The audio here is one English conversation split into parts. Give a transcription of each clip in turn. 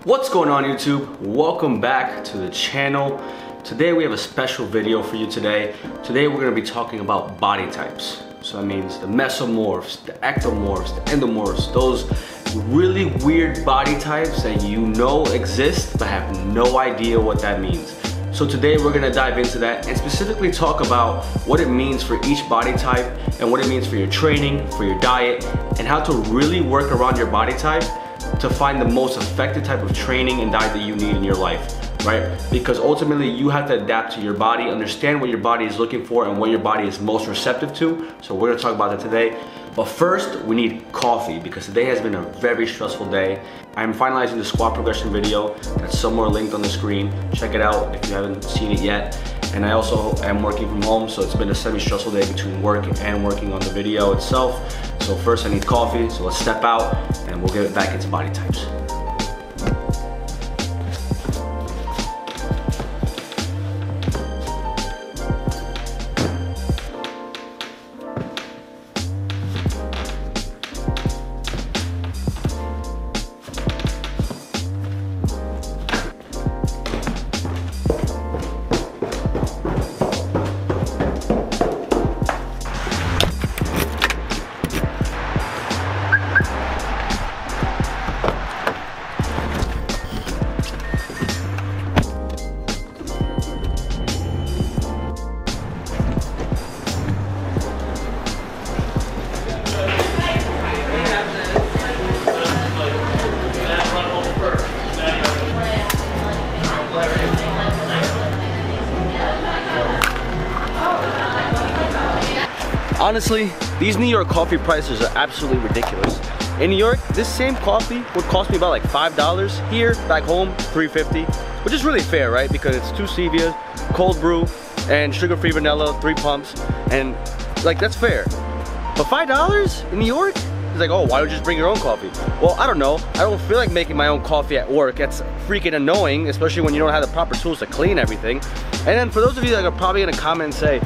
What's going on, YouTube? Welcome back to the channel. Today we have a special video for you today. Today we're going to be talking about body types. So that means the mesomorphs, the ectomorphs, the endomorphs, those really weird body types that you know exist but have no idea what that means. So today we're going to dive into that and specifically talk about what it means for each body type and what it means for your training, for your diet, and how to really work around your body type to find the most effective type of training and diet that you need in your life, right? Because ultimately you have to adapt to your body, understand what your body is looking for and what your body is most receptive to. So we're gonna talk about that today. But first, we need coffee because today has been a very stressful day. I'm finalizing the squat progression video that's somewhere linked on the screen. Check it out if you haven't seen it yet. And I also am working from home, so it's been a semi-stressful day between work and working on the video itself. So first I need coffee, so let's step out and we'll get back into body types. Honestly, these New York coffee prices are absolutely ridiculous. In New York, this same coffee would cost me about like $5. Here, back home, $3.50, which is really fair, right? Because it's 2 stevias, cold brew, and sugar-free vanilla, 3 pumps, and like that's fair. But $5 in New York? It's like, oh, why don't you just bring your own coffee? Well, I don't know. I don't feel like making my own coffee at work. That's freaking annoying, especially when you don't have the proper tools to clean everything. And then for those of you that are probably gonna comment and say,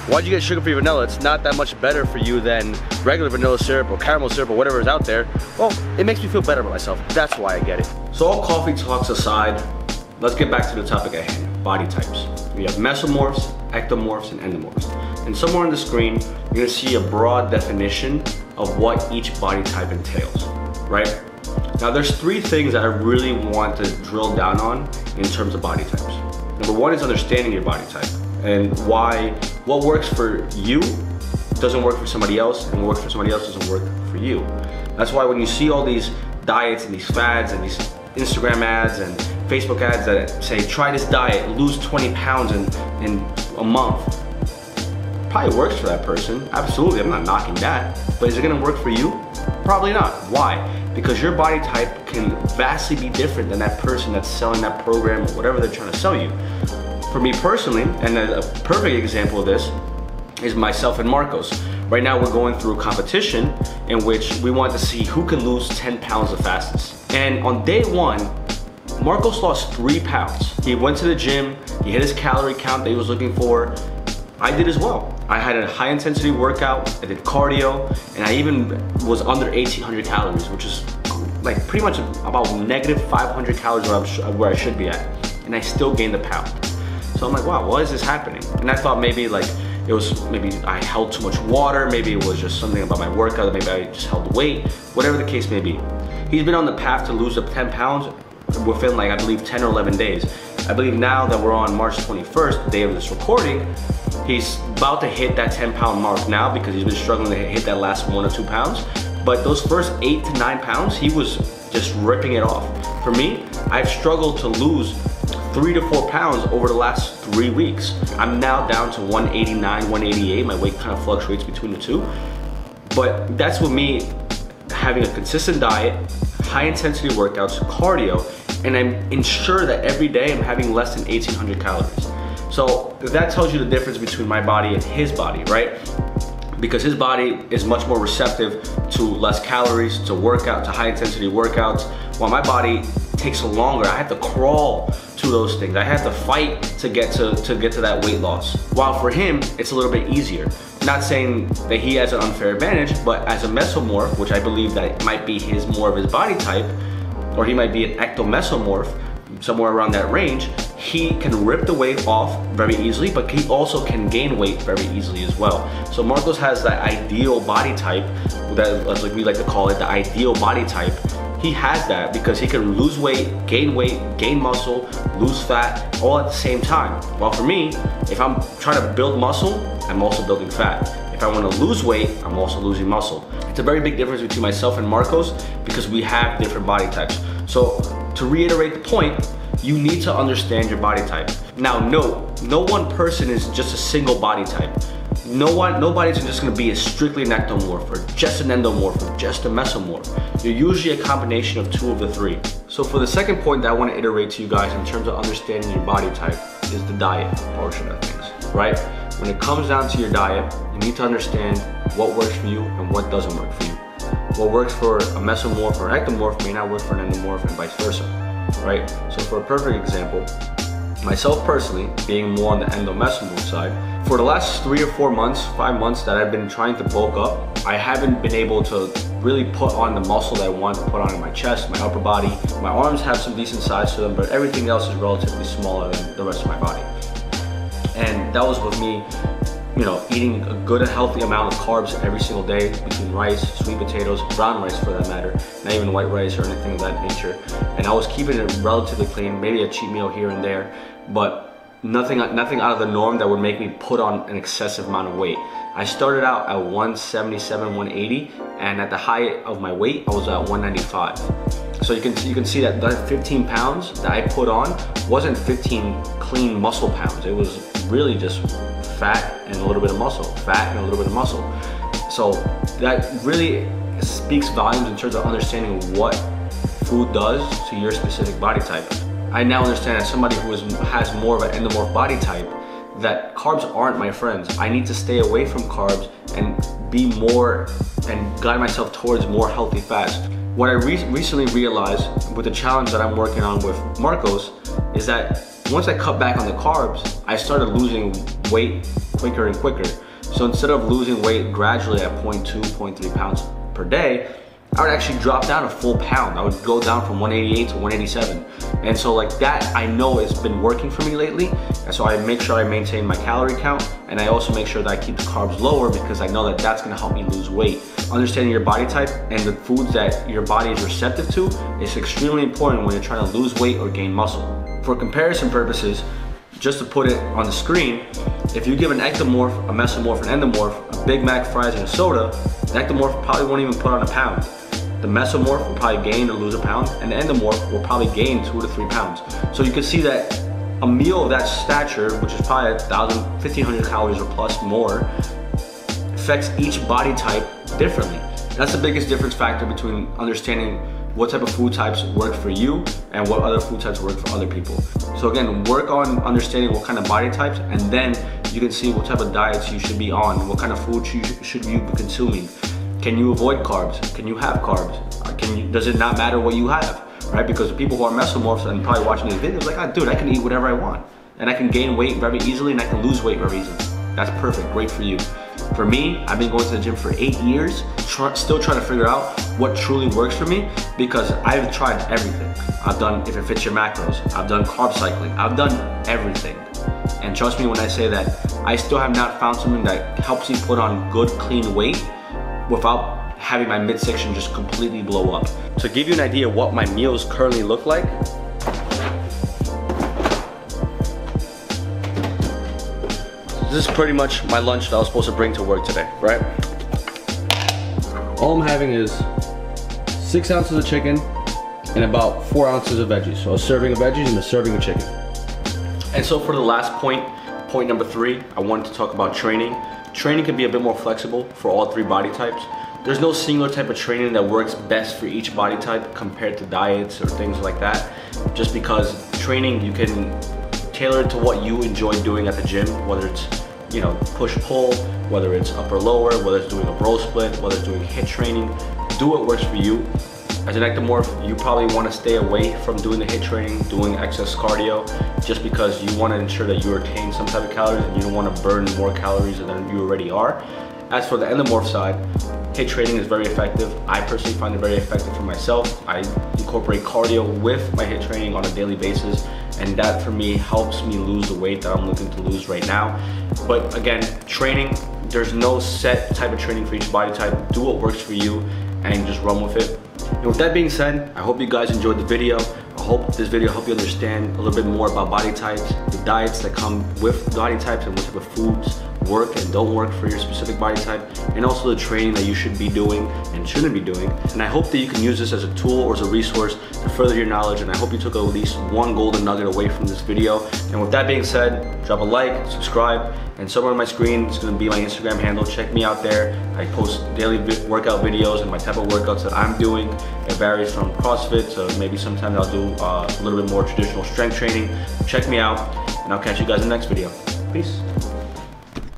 why'd you get sugar-free vanilla? It's not that much better for you than regular vanilla syrup or caramel syrup or whatever is out there. Well, it makes me feel better about myself. That's why I get it. So all coffee talks aside, let's get back to the topic at hand, body types. We have mesomorphs, ectomorphs, and endomorphs. And somewhere on the screen, you're gonna see a broad definition of what each body type entails, right? Now there's 3 things that I really want to drill down on in terms of body types. Number 1 is understanding your body type and why what works for you doesn't work for somebody else, and what works for somebody else doesn't work for you. That's why when you see all these diets and these fads and these Instagram ads and Facebook ads that say, try this diet, lose 20 pounds in a month, probably works for that person. Absolutely, I'm not knocking that. But is it gonna work for you? Probably not. Why? Because your body type can vastly be different than that person that's selling that program or whatever they're trying to sell you. For me personally, and a perfect example of this is myself and Marcos. Right now we're going through a competition in which we want to see who can lose 10 pounds the fastest. And on day 1, Marcos lost 3 pounds. He went to the gym, he hit his calorie count that he was looking for. I did as well. I had a high intensity workout, I did cardio, and I even was under 1,800 calories, which is like pretty much about negative 500 calories where I should be at. And I still gained a pound. So I'm like, wow, why is this happening? And I thought maybe I held too much water, maybe it was just something about my workout, maybe I just held weight, whatever the case may be. He's been on the path to lose up 10 pounds within like, I believe 10 or 11 days. I believe now that we're on March 21st, the day of this recording, he's about to hit that 10-pound mark now because he's been struggling to hit that last 1 or 2 pounds. But those first 8 to 9 pounds, he was just ripping it off. For me, I've struggled to lose 3 to 4 pounds over the last 3 weeks. I'm now down to 189, 188. My weight kind of fluctuates between the two. But that's with me having a consistent diet, high intensity workouts, cardio, and I'm ensure that every day I'm having less than 1,800 calories. So that tells you the difference between my body and his body, right? Because his body is much more receptive to less calories, to workout, to high intensity workouts, while my body takes longer. I have to crawl to those things. I have to fight to get to that weight loss. While for him, it's a little bit easier. Not saying that he has an unfair advantage, but as a mesomorph, which I believe that might be more of his body type, or he might be an ectomesomorph, somewhere around that range, he can rip the weight off very easily, but he also can gain weight very easily as well. So Marcos has that ideal body type, that, as like we like to call it, the ideal body type. He has that because he can lose weight, gain muscle, lose fat, all at the same time. While for me, if I'm trying to build muscle, I'm also building fat. If I want to lose weight, I'm also losing muscle. It's a very big difference between myself and Marcos because we have different body types. So to reiterate the point, you need to understand your body type. Now note, no one person is just a single body type. Nobody's just gonna be strictly an ectomorph or just an endomorph or just a mesomorph. You're usually a combination of two of the three. So for the second point that I wanna iterate to you guys in terms of understanding your body type is the diet portion of things, right? When it comes down to your diet, you need to understand what works for you and what doesn't work for you. What works for a mesomorph or ectomorph may not work for an endomorph and vice versa, right? So for a perfect example, myself personally, being more on the endomesomorph side, for the last 3 or 4 months, 5 months that I've been trying to bulk up, I haven't been able to really put on the muscle that I want to put on in my chest, my upper body. My arms have some decent size to them, but everything else is relatively smaller than the rest of my body. And that was with me, you know, eating a good and healthy amount of carbs every single day between rice, sweet potatoes, brown rice for that matter, not even white rice or anything of that nature. And I was keeping it relatively clean, maybe a cheat meal here and there, but nothing out of the norm that would make me put on an excessive amount of weight. I started out at 177, 180, and at the height of my weight, I was at 195. So you can see that 15 pounds that I put on wasn't 15 clean muscle pounds. It was really just fat and a little bit of muscle, fat and a little bit of muscle. So that really speaks volumes in terms of understanding what food does to your specific body type. I now understand as somebody who has more of an endomorph body type that carbs aren't my friends. I need to stay away from carbs and be more and guide myself towards more healthy fats. What I recently realized with the challenge that I'm working on with Marcos is that once I cut back on the carbs, I started losing weight quicker and quicker. So instead of losing weight gradually at 0.2, 0.3 pounds per day, I would actually drop down a full pound. I would go down from 188 to 187. And so like that, I know it's been working for me lately. And so I make sure I maintain my calorie count, and I also make sure that I keep the carbs lower because I know that that's gonna help me lose weight. Understanding your body type and the foods that your body is receptive to is extremely important when you're trying to lose weight or gain muscle. For comparison purposes, just to put it on the screen, if you give an ectomorph, a mesomorph, an endomorph, a Big Mac, fries, and a soda, the ectomorph probably won't even put on a pound. The mesomorph will probably gain or lose a pound, and the endomorph will probably gain 2 to 3 pounds. So you can see that a meal of that stature, which is probably 1,000, 1,500 calories or plus more, affects each body type differently. That's the biggest difference factor between understanding what type of food types work for you and what other food types work for other people. So again, work on understanding what kind of body types, and then you can see what type of diets you should be on, what kind of food should you be consuming. Can you avoid carbs? Can you have carbs? Does it not matter what you have, right? Because the people who are mesomorphs and probably watching these videos, like, dude, I can eat whatever I want. And I can gain weight very easily and I can lose weight very easily. That's perfect, great for you. For me, I've been going to the gym for 8 years, still trying to figure out what truly works for me because I've tried everything. I've done If It Fits Your Macros, I've done carb cycling, I've done everything. And trust me when I say that, I still have not found something that helps me put on good, clean weight without having my midsection just completely blow up. To give you an idea of what my meals currently look like, this is pretty much my lunch that I was supposed to bring to work today, right? All I'm having is 6 ounces of chicken and about 4 ounces of veggies. So a serving of veggies and a serving of chicken. And so for the last point number 3, I wanted to talk about training. Training can be a bit more flexible for all 3 body types. There's no singular type of training that works best for each body type compared to diets or things like that. Just because training, you can tailor it to what you enjoy doing at the gym, whether it's, you know, push-pull, whether it's upper-lower, whether it's doing a bro split, whether it's doing HIIT training. Do what works for you. As an ectomorph, you probably want to stay away from doing the HIIT training, doing excess cardio, just because you want to ensure that you retain some type of calories and you don't want to burn more calories than you already are. As for the endomorph side, HIIT training is very effective. I personally find it very effective for myself. I incorporate cardio with my HIIT training on a daily basis, and that for me helps me lose the weight that I'm looking to lose right now. But again, training, there's no set type of training for each body type. Do what works for you and just run with it. And with that being said, I hope you guys enjoyed the video. I hope this video helped you understand a little bit more about body types, the diets that come with body types, and what type of foods work and don't work for your specific body type, and also the training that you should be doing and shouldn't be doing. And I hope that you can use this as a tool or as a resource to further your knowledge, and I hope you took at least one golden nugget away from this video. And with that being said, drop a like, subscribe, and somewhere on my screen is going to be my Instagram handle. Check me out there. I post daily workout videos and my type of workouts that I'm doing. It varies from CrossFit to maybe sometimes I'll do a little bit more traditional strength training. Check me out, and I'll catch you guys in the next video. Peace.